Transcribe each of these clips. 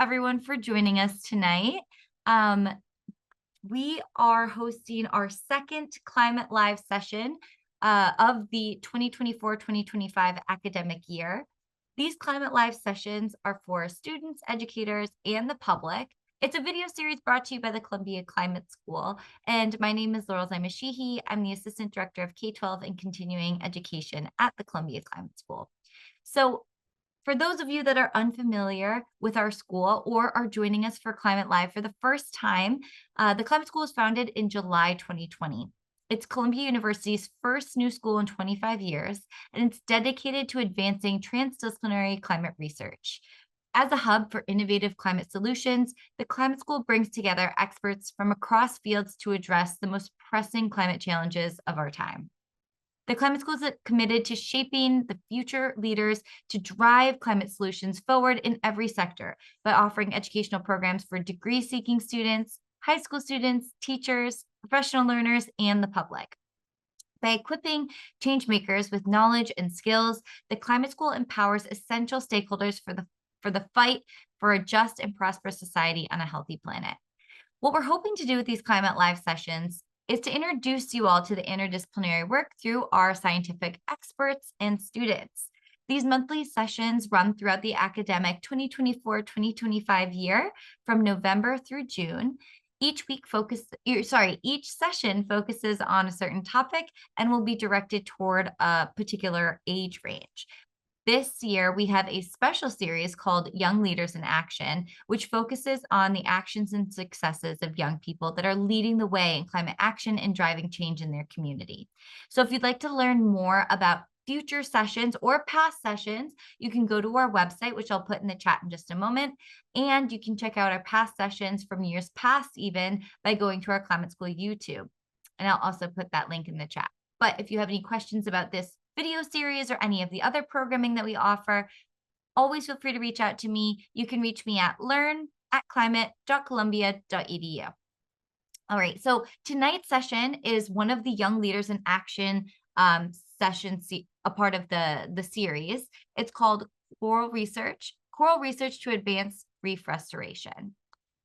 everyone for joining us tonight. We are hosting our second Climate Live session of the 2024-2025 academic year. These Climate Live sessions are for students, educators, and the public. It's a video series brought to you by the Columbia Climate School, and my name is Laurel Zaimashihi. I'm the Assistant Director of K12 and Continuing Education at the Columbia Climate School. So for those of you that are unfamiliar with our school or are joining us for Climate Live for the first time, the Climate School was founded in July 2020. It's Columbia University's first new school in 25 years, and it's dedicated to advancing transdisciplinary climate research. As a hub for innovative climate solutions, the Climate School brings together experts from across fields to address the most pressing climate challenges of our time. The Climate School is committed to shaping the future leaders to drive climate solutions forward in every sector by offering educational programs for degree-seeking students, high school students, teachers, professional learners, and the public. By equipping change makers with knowledge and skills, the Climate School empowers essential stakeholders for the fight for a just and prosperous society on a healthy planet. What we're hoping to do with these Climate Live sessions is to introduce you all to the interdisciplinary work through our scientific experts and students. These monthly sessions run throughout the academic 2024-2025 year from November through June. Each session focuses on a certain topic and will be directed toward a particular age range. This year, we have a special series called Young Leaders in Action, which focuses on the actions and successes of young people that are leading the way in climate action and driving change in their community. So if you'd like to learn more about future sessions or past sessions, you can go to our website, which I'll put in the chat in just a moment, and you can check out our past sessions from years past even by going to our Climate School YouTube. And I'll also put that link in the chat. But if you have any questions about this video series or any of the other programming that we offer, always feel free to reach out to me. You can reach me at learn@climate.columbia.edu. All right, so tonight's session is one of the Young Leaders in Action sessions, a part of the series. It's called Coral Research to Advance Reef Restoration.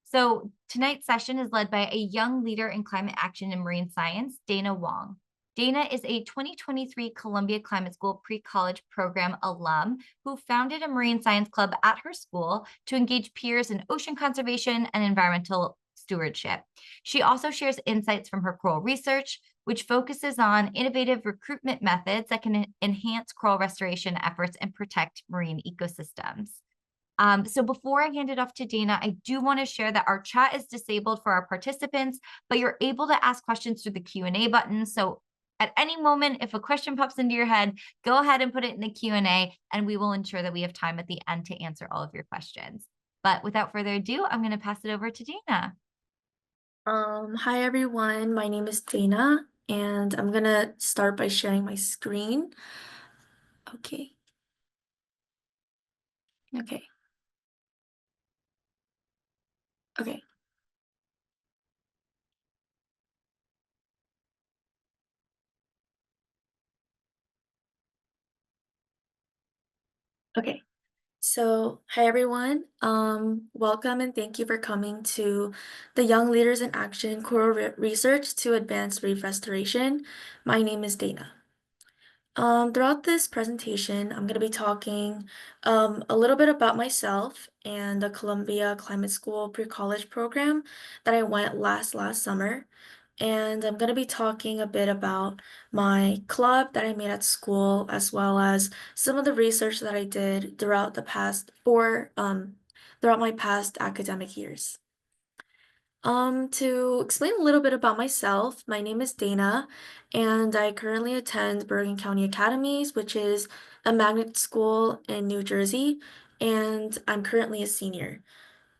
So tonight's session is led by a young leader in climate action and marine science, Dana Wong. Dana is a 2023 Columbia Climate School pre-college program alum who founded a marine science club at her school to engage peers in ocean conservation and environmental stewardship. She also shares insights from her coral research, which focuses on innovative recruitment methods that can enhance coral restoration efforts and protect marine ecosystems. So before I hand it off to Dana, I do want to share that our chat is disabled for our participants, but you're able to ask questions through the Q&A button. So at any moment, if a question pops into your head, go ahead and put it in the Q&A, and we will ensure that we have time at the end to answer all of your questions. But without further ado, I'm going to pass it over to Dana. Hi everyone, my name is Dana, and I'm gonna start by sharing my screen. Okay. Okay. Okay. Okay. So, hi everyone. Welcome and thank you for coming to the Young Leaders in Action Coral Research to Advance Reef Restoration. My name is Dana. Throughout this presentation, I'm going to be talking a little bit about myself and the Columbia Climate School pre-college program that I went last summer. And I'm going to be talking a bit about my club that I made at school, as well as some of the research that I did throughout my past academic years. To explain a little bit about myself, my name is Dana, and I currently attend Bergen County Academies, which is a magnet school in New Jersey, and I'm currently a senior.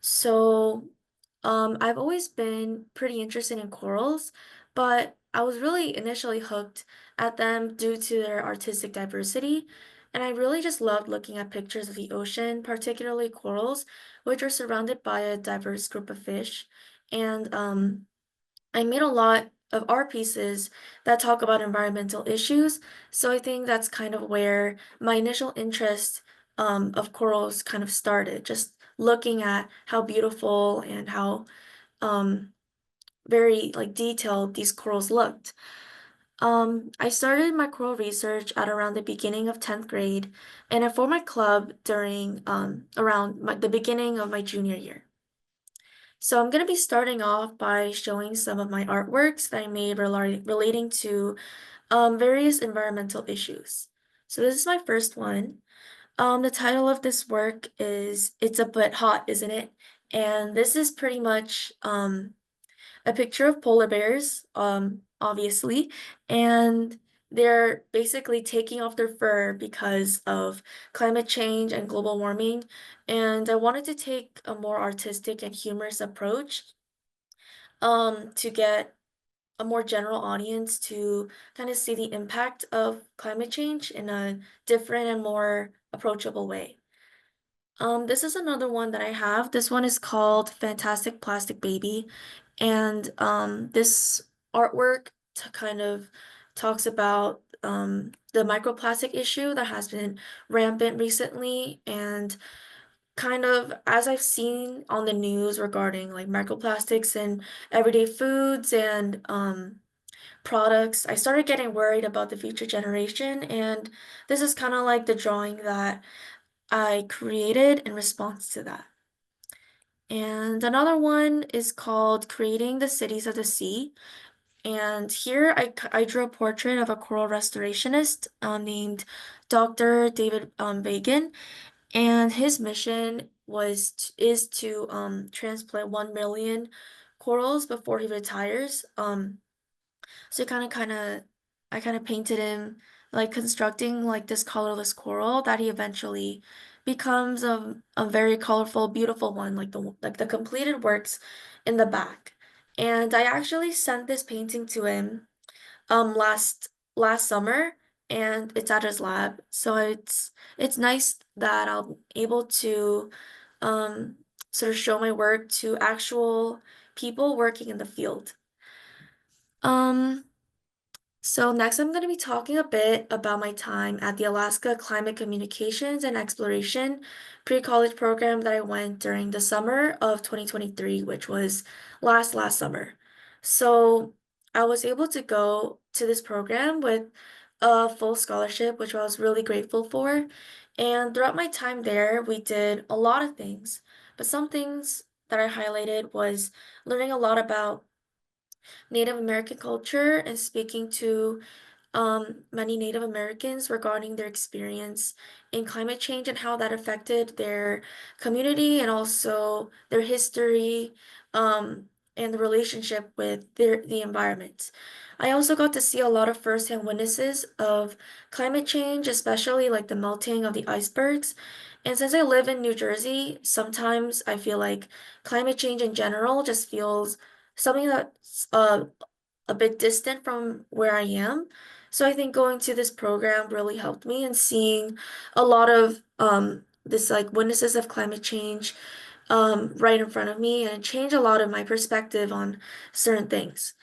So, I've always been pretty interested in corals, but I was really initially hooked at them due to their artistic diversity, and I really just loved looking at pictures of the ocean, particularly corals, which are surrounded by a diverse group of fish. And I made a lot of art pieces that talk about environmental issues, so I think that's kind of where my initial interest of corals kind of started, just looking at how beautiful and how um, very like detailed these corals looked. I started my coral research at around the beginning of 10th grade, and I formed my club during around the beginning of my junior year. So I'm going to be starting off by showing some of my artworks that I made relating to various environmental issues. So this is my first one. The title of this work is It's a Bit Hot, Isn't It? And this is pretty much a picture of polar bears, obviously, and they're basically taking off their fur because of climate change and global warming. And I wanted to take a more artistic and humorous approach, to get a more general audience to kind of see the impact of climate change in a different and more approachable way. This is another one that I have. This one is called Fantastic Plastic Baby. And this artwork kind of talks about the microplastic issue that has been rampant recently. And kind of as I've seen on the news regarding like microplastics in everyday foods and products, I started getting worried about the future generation. And this is kind of like the drawing that I created in response to that. And another one is called Creating the Cities of the Sea. And here I drew a portrait of a coral restorationist named Dr. David Bagan. And his mission is to transplant 1 million corals before he retires. So I kind of painted him like constructing like this colorless coral that he eventually becomes a very colorful, beautiful one, like the completed works in the back. And I actually sent this painting to him last summer, and it's at his lab. So it's nice that I'm able to um sort of show my work to actual people working in the field. Um so next I'm going to be talking a bit about my time at the Alaska Climate Communications and Exploration pre-college program that I went during the summer of 2023, which was last summer. So I was able to go to this program with a full scholarship, which I was really grateful for. And throughout my time there, we did a lot of things, but some things that I highlighted was learning a lot about Native American culture and speaking to many Native Americans regarding their experience in climate change and how that affected their community and also their history, and the relationship with the environment. I also got to see a lot of firsthand witnesses of climate change, especially like the melting of the icebergs. And since I live in New Jersey, sometimes I feel like climate change in general just feels something that's a bit distant from where I am. So I think going to this program really helped me and seeing a lot of this like witnesses of climate change right in front of me, and it changed a lot of my perspective on certain things.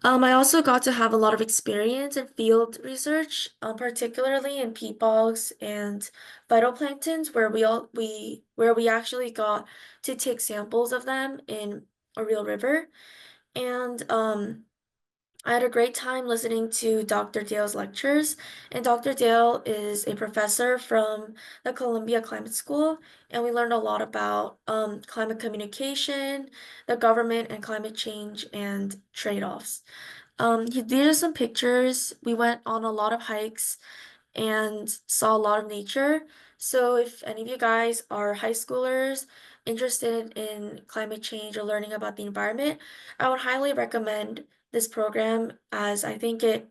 I also got to have a lot of experience in field research, particularly in peat bogs and phytoplanktons, where we actually got to take samples of them in a real river. And I had a great time listening to Dr. Dale's lectures, and Dr. Dale is a professor from the Columbia Climate School, and we learned a lot about climate communication, the government, and climate change and trade-offs. These are some pictures. We went on a lot of hikes and saw a lot of nature. So if any of you guys are high schoolers interested in climate change or learning about the environment, I would highly recommend this program as I think it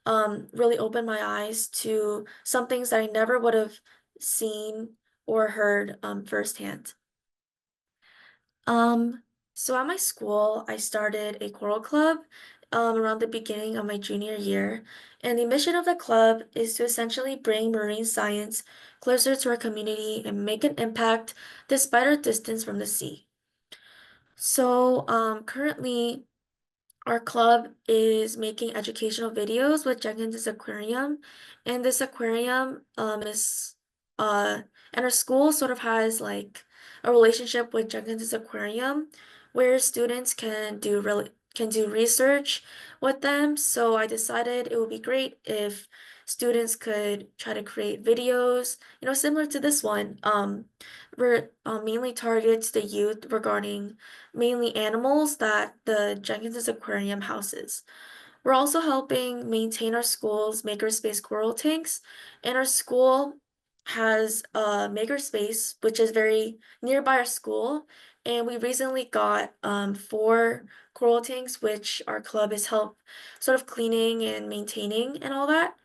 really opened my eyes to some things that I never would have seen or heard firsthand. Um, so at my school, I started a choral club around the beginning of my junior year, and the mission of the club is to essentially bring marine science closer to our community and make an impact despite our distance from the sea. So currently, our club is making educational videos with Jenkins' aquarium, and this aquarium is uh, and our school sort of has like a relationship with Jenkins Aquarium where students can do research with them. So I decided it would be great if students could try to create videos, similar to this one, where mainly targets the youth regarding mainly animals that the Jenkins Aquarium houses. We're also helping maintain our school's makerspace coral tanks, and our school has a makerspace which is very nearby our school, and we recently got four coral tanks which our club is help sort of cleaning and maintaining and all that.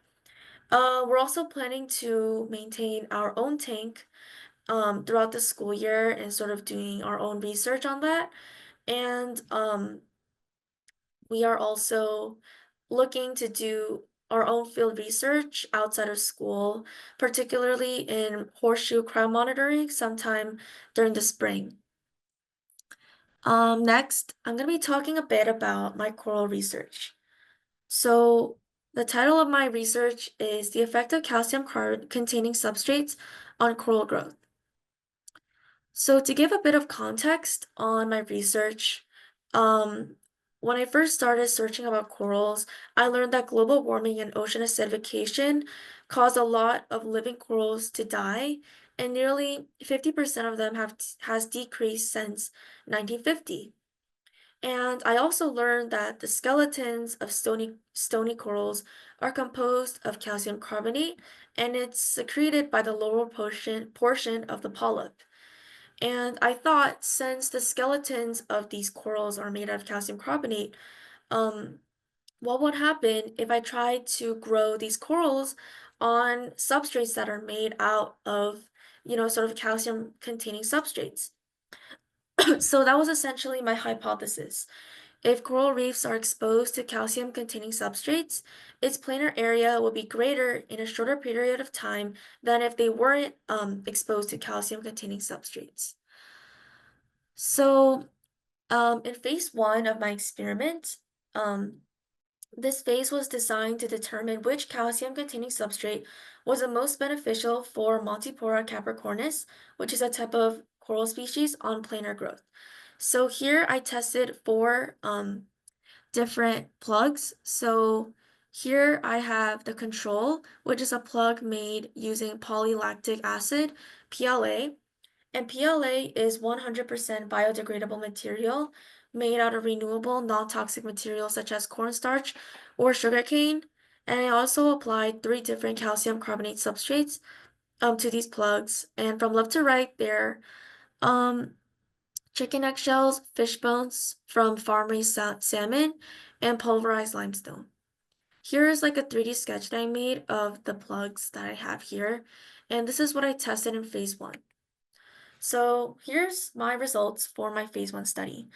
We're also planning to maintain our own tank throughout the school year and sort of doing our own research on that. And we are also looking to do our own field research outside of school, particularly in horseshoe crab monitoring sometime during the spring. Next, I'm going to be talking a bit about my coral research. So, the title of my research is The Effect of Calcium Carbonate Containing Substrates on Coral Growth. So to give a bit of context on my research, um, when I first started searching about corals, I learned that global warming and ocean acidification caused a lot of living corals to die, and nearly 50% of them has decreased since 1950. And I also learned that the skeletons of stony corals are composed of calcium carbonate, and it's secreted by the lower portion of the polyp. And I thought since the skeletons of these corals are made out of calcium carbonate, um, what would happen if I tried to grow these corals on substrates that are made out of, sort of calcium containing substrates? So that was essentially my hypothesis. If coral reefs are exposed to calcium containing substrates, its planar area will be greater in a shorter period of time than if they weren't exposed to calcium containing substrates. So, in phase one of my experiment, um, this phase was designed to determine which calcium-containing substrate was the most beneficial for Montipora capricornis, which is a type of coral species on planar growth. So here I tested four different plugs. So here I have the control, which is a plug made using polylactic acid, PLA. And PLA is 100% biodegradable material made out of renewable, non-toxic materials such as cornstarch or sugarcane. And I also applied three different calcium carbonate substrates to these plugs. And from left to right, they're um, chicken eggshells, fish bones from farm-raised salmon, and pulverized limestone. Here is like a 3D sketch that I made of the plugs that I have here. And this is what I tested in phase one. So here's my results for my phase one study.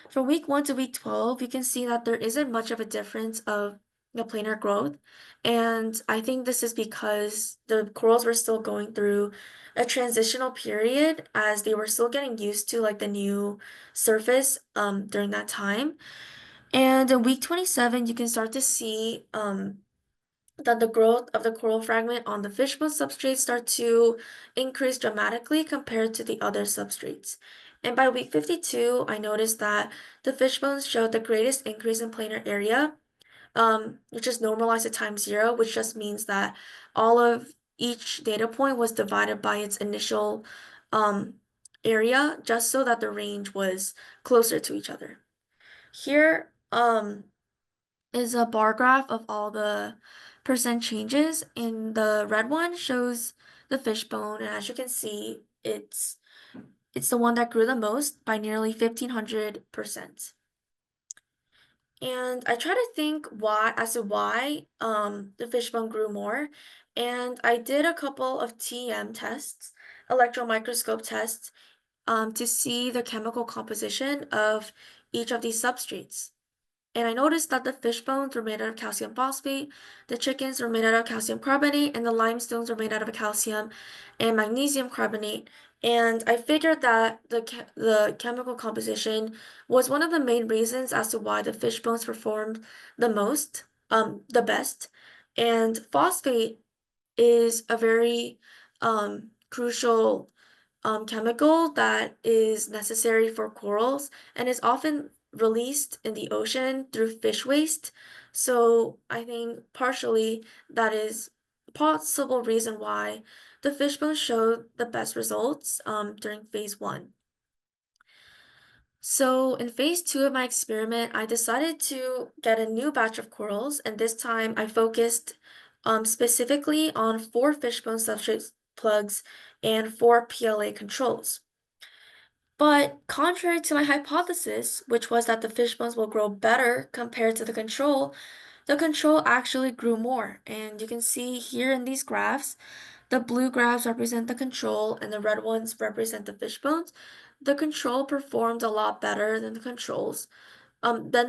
From week 1 to week 12, you can see that there isn't much of a difference of the planar growth. And I think this is because the corals were still going through a transitional period as they were still getting used to like the new surface during that time. And in week 27, you can start to see that the growth of the coral fragment on the fishbone substrate start to increase dramatically compared to the other substrates. And by week 52, I noticed that the fishbones showed the greatest increase in planar area, which is normalized to time zero, which just means that all of each data point was divided by its initial um, area, just so that the range was closer to each other. Here, is a bar graph of all the percent changes, and the red one shows the fishbone, and as you can see, it's the one that grew the most by nearly 1,500%. And I try to think why the fishbone grew more, and I did a couple of TEM tests, electron microscope tests, to see the chemical composition of each of these substrates. And I noticed that the fish bones were made out of calcium phosphate, the chickens were made out of calcium carbonate, and the limestones were made out of calcium and magnesium carbonate. And I figured that the chemical composition was one of the main reasons as to why the fish bones performed the best. And phosphate is a very crucial chemical that is necessary for corals and is often released in the ocean through fish waste. So I think partially that is a possible reason why the fish bones showed the best results during phase one. So in phase two of my experiment, I decided to get a new batch of corals, and this time I focused specifically on 4 fishbone substrate plugs and 4 PLA controls. But contrary to my hypothesis, which was that the fishbones will grow better compared to the control actually grew more. And you can see here in these graphs, the blue graphs represent the control and the red ones represent the fishbones. The control performed a lot better than than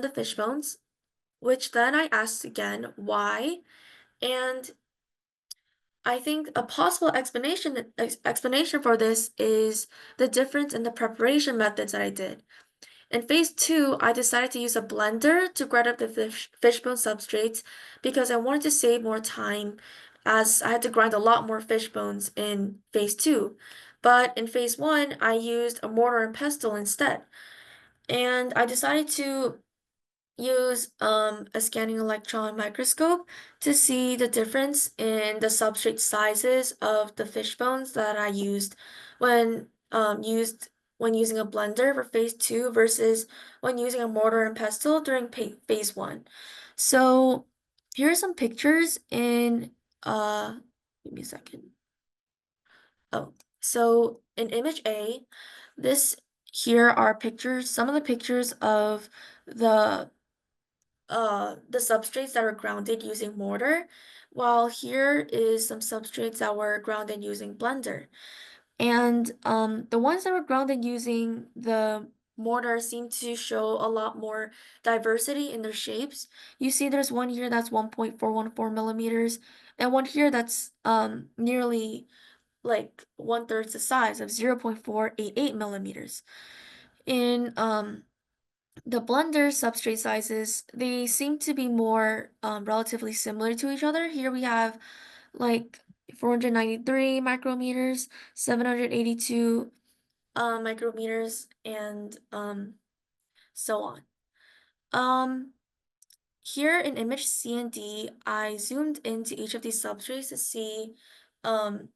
the fishbones, which then I asked again why. And I think a possible explanation for this is the difference in the preparation methods that I did. In phase two, I decided to use a blender to grind up the fishbone substrates because I wanted to save more time as I had to grind a lot more fish bones in phase two. But in phase one, I used a mortar and pestle instead. And I decided to use a scanning electron microscope to see the difference in the substrate sizes of the fish bones that I when used when using a blender for phase two versus when using a mortar and pestle during phase one. So here are some pictures in give me a second. Oh, so in image A, this here are pictures, some of the pictures of the the substrates that are grounded using mortar, while here is some substrates that were grounded using blender. And the ones that were grounded using the mortar seem to show a lot more diversity in their shapes. You see there's one here that's 1.414 millimeters, and one here that's nearly like 1/3 the size of 0.488 millimeters. In the blender substrate sizes, they seem to be more relatively similar to each other. Here we have like 493 micrometers, 782 micrometers, and so on. Um, Here in image C and D, I zoomed into each of these substrates to um,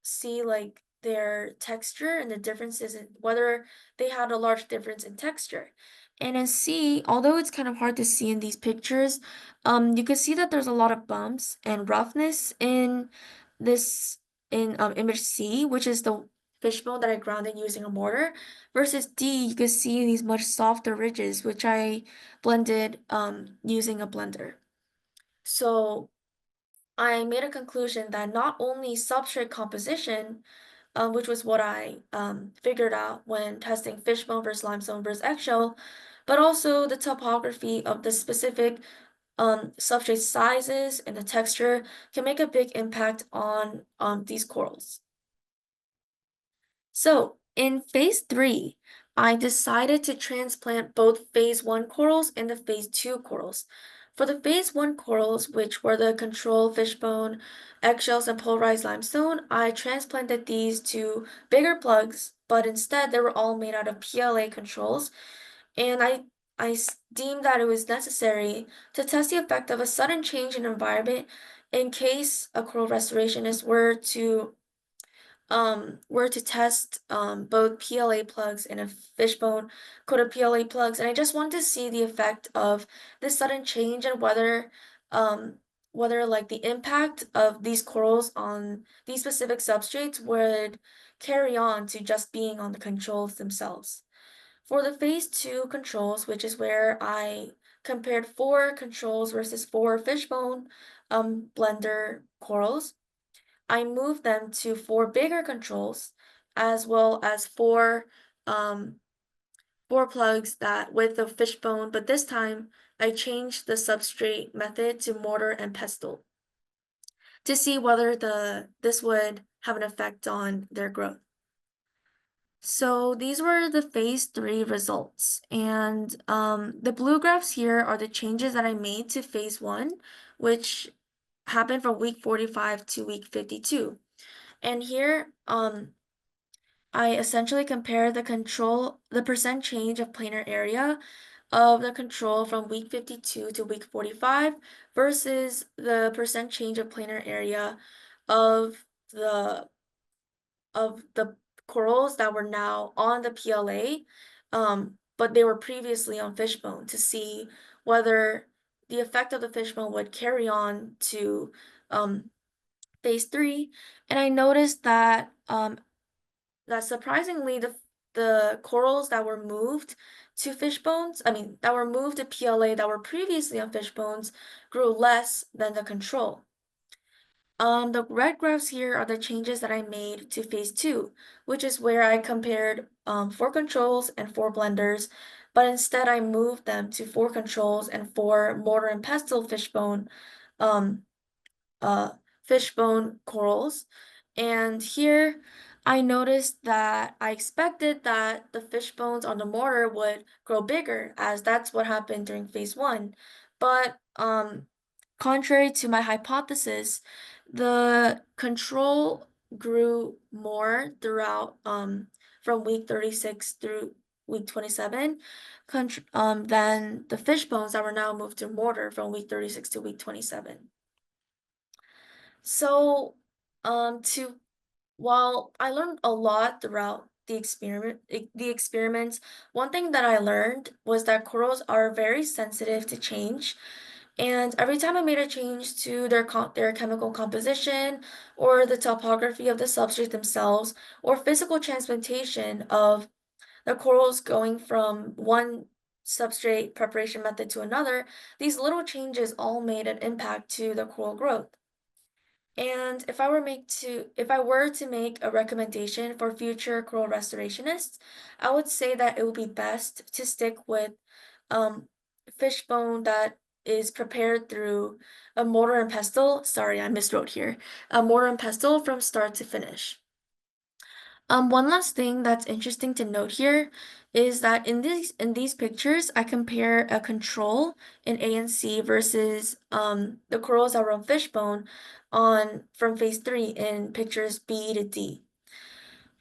see like their texture and the differences in whether they had a large difference in texture. And in C, although it's kind of hard to see in these pictures, you can see that there's a lot of bumps and roughness in this in image C, which is the fishbone that I grounded using a mortar, versus D, you can see these much softer ridges, which I blended using a blender. So I made a conclusion that not only substrate composition, which was what I figured out when testing fishbone versus limestone versus eggshell, but also the topography of the specific substrate sizes and the texture can make a big impact on these corals. So in phase three, I decided to transplant both phase one corals and the phase two corals. For the phase one corals, which were the control fishbone, eggshells, and polarized limestone, I transplanted these to bigger plugs, but instead they were all made out of PLA controls. And deemed that it was necessary to test the effect of a sudden change in environment in case a coral restorationist were to test both PLA plugs and a fishbone coated PLA plugs, and I just wanted to see the effect of this sudden change and um, whether like the impact of these corals on these specific substrates would carry on to just being on the controls themselves. For the phase two controls, which is where I compared 4 controls versus 4 fishbone blender corals, I moved them to 4 bigger controls as well as um 4 plugs that with the fishbone, but this time I changed the substrate method to mortar and pestle to see whether the this would have an effect on their growth. So these were the phase three results, and the blue graphs here are the changes that I made to phase one, which happened from week 45 to week 52. And here, I essentially compare the percent change of planar area of the control from week 52 to week 45 versus the percent change of planar area of the the corals that were now on the PLA, but they were previously on fishbone to see whether the effect of the fishbone would carry on to um, phase three. And I noticed that surprisingly the corals that were moved to fishbones, I mean that were moved to PLA that were previously on fishbones grew less than the control. The red graphs here are the changes that I made to phase two, which is where I compared four controls and four blenders, but instead I moved them to four controls and four mortar and pestle um, uh, fishbone corals. And here I noticed that I expected that the fish bones on the mortar would grow bigger, as that's what happened during phase one. But contrary to my hypothesis, the control grew more throughout from week 36 through week 27 than the fish bones that were now moved to mortar from week 36 to week 27. So, to while I learned a lot throughout the experiments, one thing that I learned was that corals are very sensitive to change, and every time I made a change to their chemical composition, or the topography of the substrate themselves, or physical transplantation of the corals going from one substrate preparation method to another, these little changes all made an impact to the coral growth. And if I were to make a recommendation for future coral restorationists, I would say that it would be best to stick with um, fish bone that is prepared through a mortar and pestle. Sorry, I miswrote here. A mortar and pestle from start to finish. One last thing that's interesting to note here is that in these pictures, I compare a control in A and C versus the corals that were on fishbone on from phase three in pictures B to D.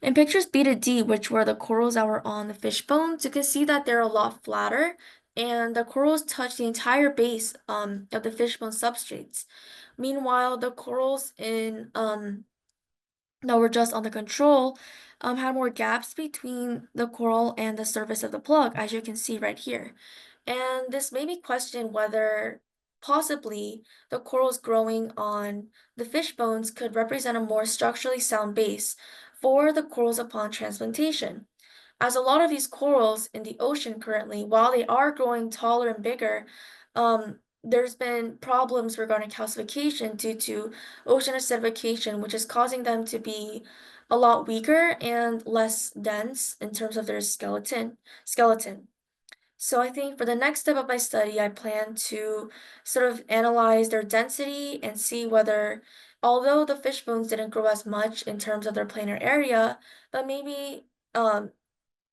In pictures B to D, which were the corals that were on the fishbones, you can see that they're a lot flatter, and the corals touch the entire base of the fishbone substrates. Meanwhile, the corals in that were just on the control had more gaps between the coral and the surface of the plug, as you can see right here. And this made me question whether possibly the corals growing on the fish bones could represent a more structurally sound base for the corals upon transplantation. As a lot of these corals in the ocean currently, while they are growing taller and bigger, there's been problems regarding calcification due to ocean acidification, which is causing them to be a lot weaker and less dense in terms of their skeleton. So I think for the next step of my study, I plan to sort of analyze their density and see whether, although the fish bones didn't grow as much in terms of their planar area, but maybe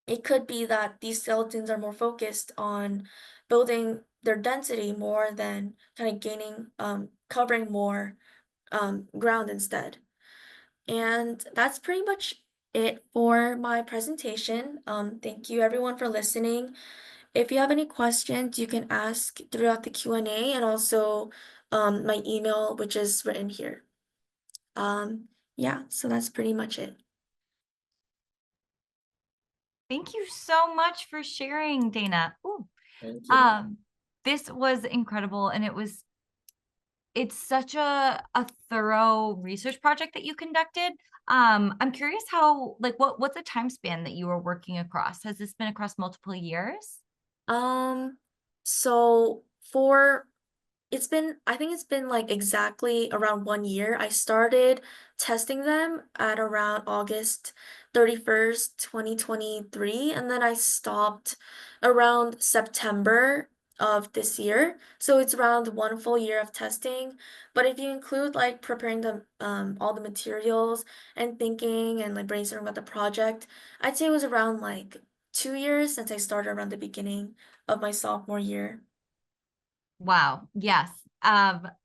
it could be that these skeletons are more focused on building their density more than kind of covering more ground instead. And that's pretty much it for my presentation. Thank you everyone for listening. If you have any questions, you can ask throughout the Q&A and also my email, which is written here. Yeah, so that's pretty much it. Thank you so much for sharing, Dana. Ooh. Thank you. This was incredible, and it's such a thorough research project that you conducted. I'm curious how, like, what's the time span that you were working across? Has this been across multiple years? Um, so for I think it's been like exactly around 1 year. I started testing them at around August 31st, 2023, and then I stopped around September of this year. So it's around 1 full year of testing. But if you include like preparing all the materials and thinking and like brainstorming about the project, I'd say it was around like 2 years since I started around the beginning of my sophomore year. Wow. Yes.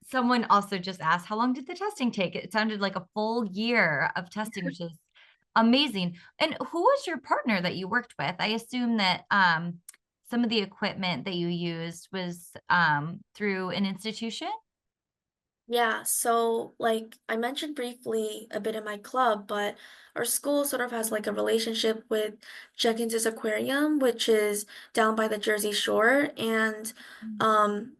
Someone also just asked, how long did the testing take? It sounded like a full year of testing, which is Amazing. And who was your partner that you worked with? I assume that some of the equipment that you used was through an institution. Yeah, so like I mentioned briefly a bit in my club, but our school sort of has like a relationship with Jenkins's Aquarium, which is down by the Jersey Shore. And Mm. um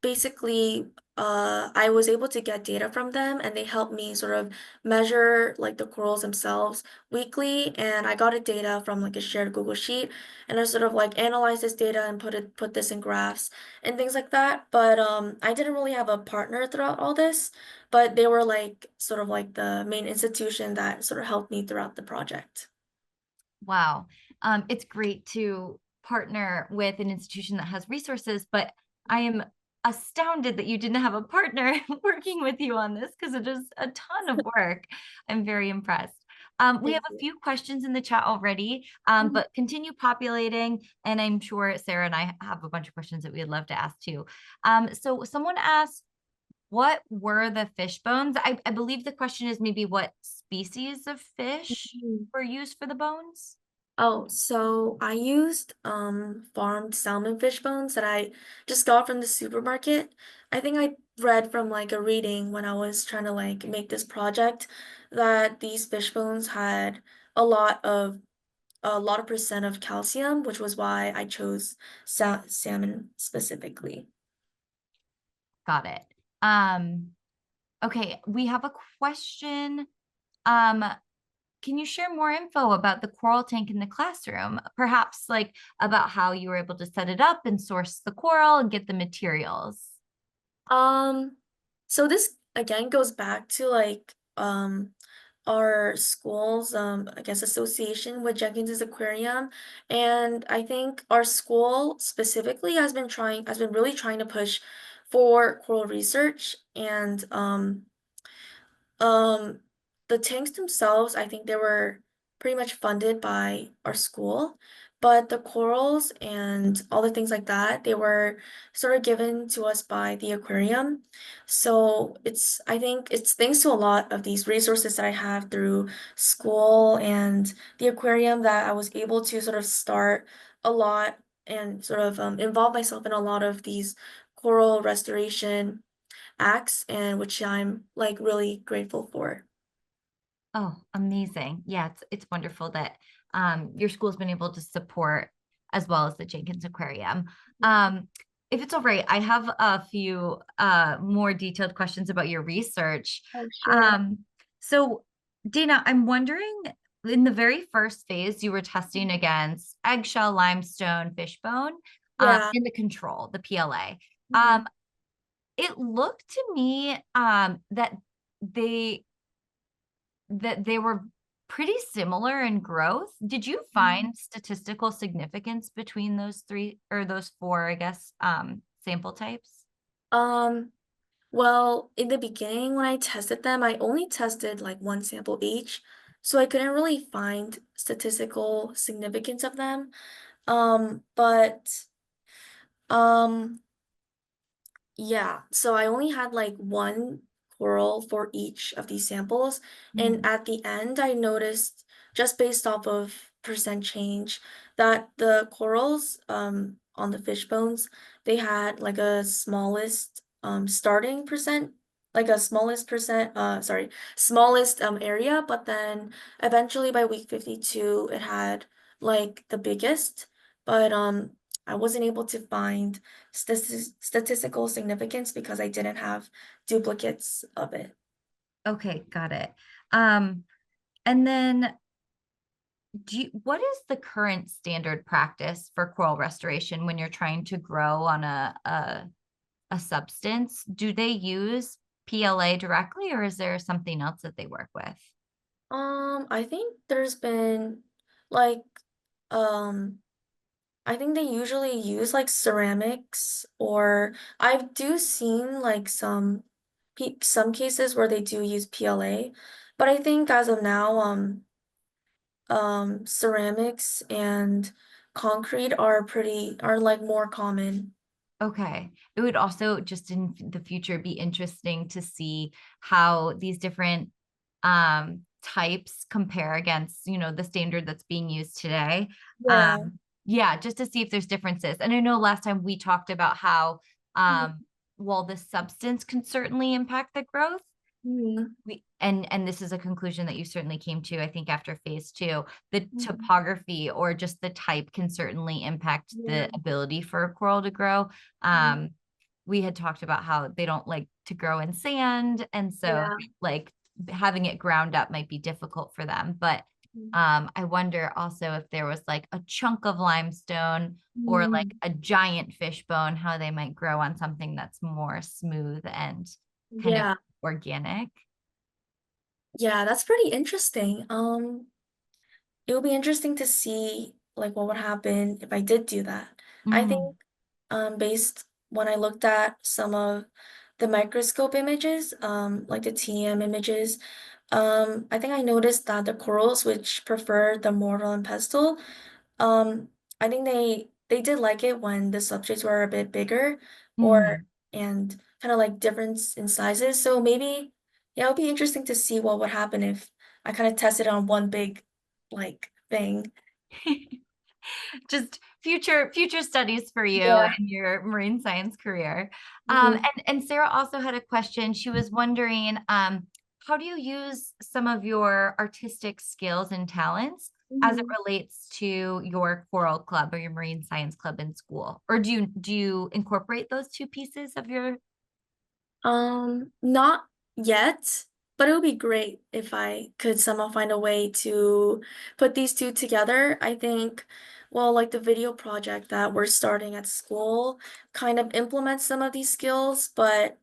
basically, I was able to get data from them and they helped me sort of measure like the corals themselves weekly. And I got a data from like a shared Google Sheet and I sort of like analyzed this data and put this in graphs and things like that. But I didn't really have a partner throughout all this, but they were like sort of like the main institution that sort of helped me throughout the project. Wow. It's great to partner with an institution that has resources, but I am astounded that you didn't have a partner working with you on this because it is a ton of work. I'm very impressed. We have Thank a you. few questions in the chat already, Mhm. but continue populating. And I'm sure Sarah and I have a bunch of questions that we'd love to ask too. So someone asked, what were the fish bones? I believe the question is maybe what species of fish Mhm. were used for the bones? Oh, so I used farmed salmon fish bones that I just got from the supermarket. I think I read from like a reading when I was trying to like make this project that these fish bones had a lot of a lot of percent of calcium, which was why I chose salmon specifically. Got it. Um, okay, we have a question. Um, can you share more info about the coral tank in the classroom? Perhaps like about how you were able to set it up and source the coral and get the materials. Um, so this again goes back to like our school's I guess association with Jenkins's Aquarium. And I think our school specifically has been really trying to push for coral research and um, the tanks themselves, I think they were pretty much funded by our school, but the corals and all the things like that, they were sort of given to us by the aquarium. So I think it's thanks to a lot of these resources that I have through school and the aquarium that I was able to sort of start a lot and sort of involve myself in a lot of these coral restoration acts and which I'm like really grateful for. Oh, amazing. Yeah, it's wonderful that your school's been able to support as well as the Jenkins Aquarium. Um, if it's all right, I have a few more detailed questions about your research. Oh, sure. Um, so Dana, I'm wondering in the very first phase, you were testing against eggshell limestone fishbone Yeah. in the control, the PLA. Mhm. It looked to me they they were pretty similar in growth. Did you Mhm. find statistical significance between those three or those four, I guess, sample types? Um, well, in the beginning when I tested them, I only tested like one sample each, so I couldn't really find statistical significance of them. But um Yeah, so I only had like one coral for each of these samples. And Mm. at the end, I noticed just based off of percent change that the corals on the fish bones, they had like a smallest starting percent, like a smallest percent, smallest area, but then eventually by week 52, it had like the biggest. But I wasn't able to find statistical significance because I didn't have duplicates of it. Okay, got it. Um, and then what is the current standard practice for coral restoration when you're trying to grow on a substance? Do they use PLA directly or is there something else that they work with? I think there's been like um I think they usually use like ceramics or I do seen like some cases where they do use PLA, but I think as of now ceramics and concrete are like more common. Okay. It would also just in the future be interesting to see how these different types compare against, the standard that's being used today. Yeah. Yeah, just to see if there's differences. And I know last time we talked about how, Mhm. while the substance can certainly impact the growth, Mhm. and this is a conclusion that you certainly came to, I think, after phase 2, the Mhm. topography or just the type can certainly impact Yeah. the ability for a coral to grow. Mhm. We had talked about how they don't like to grow in sand, and so, Yeah. like, having it ground up might be difficult for them, but, Mhm. I wonder also if there was, like, a chunk of limestone or, like, Mm. a giant fish bone, how they might grow on something that's more smooth and kind of Yeah. organic. Yeah, that's pretty interesting. It would be interesting to see like what would happen if I did do that. I think Mm, based when I looked at some of the microscope images, like the TM images, I think I noticed that the corals which prefer the mortal and pestle, um, I think they did like it when the subjects were a bit bigger or mhm. and kind of like difference in sizes. So maybe yeah, it would be interesting to see what would happen if I kind of tested on one big like thing. Just future studies for you Yeah. in your marine science career. Mhm. And Sarah also had a question. She was wondering, how do you use some of your artistic skills and talents as it Mhm. relates to your choral club or your marine science club in school? Or do you incorporate those two pieces of your Not yet, but it would be great if I could somehow find a way to put these two together. I think, well, like the video project that we're starting at school kind of implements some of these skills, but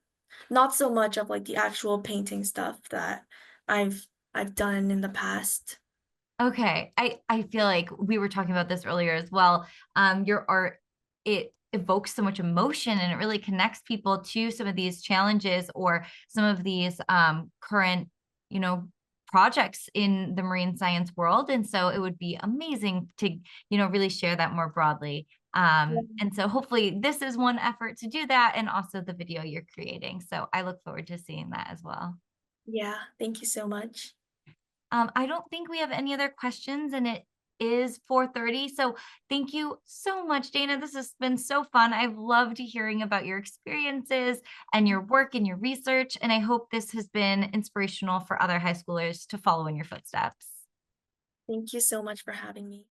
not so much of like the actual painting stuff that I've done in the past. Okay. I feel like we were talking about this earlier as well. Your art, it evokes so much emotion and it really connects people to some of these challenges or some of these current, you know, projects in the marine science world. And so it would be amazing to, really share that more broadly. And so hopefully this is one effort to do that and also the video you're creating. So I look forward to seeing that as well. Yeah, thank you so much. I don't think we have any other questions, and it is 4:30. So thank you so much, Dana. This has been so fun. I've loved hearing about your experiences and your work and your research, and I hope this has been inspirational for other high schoolers to follow in your footsteps. Thank you so much for having me.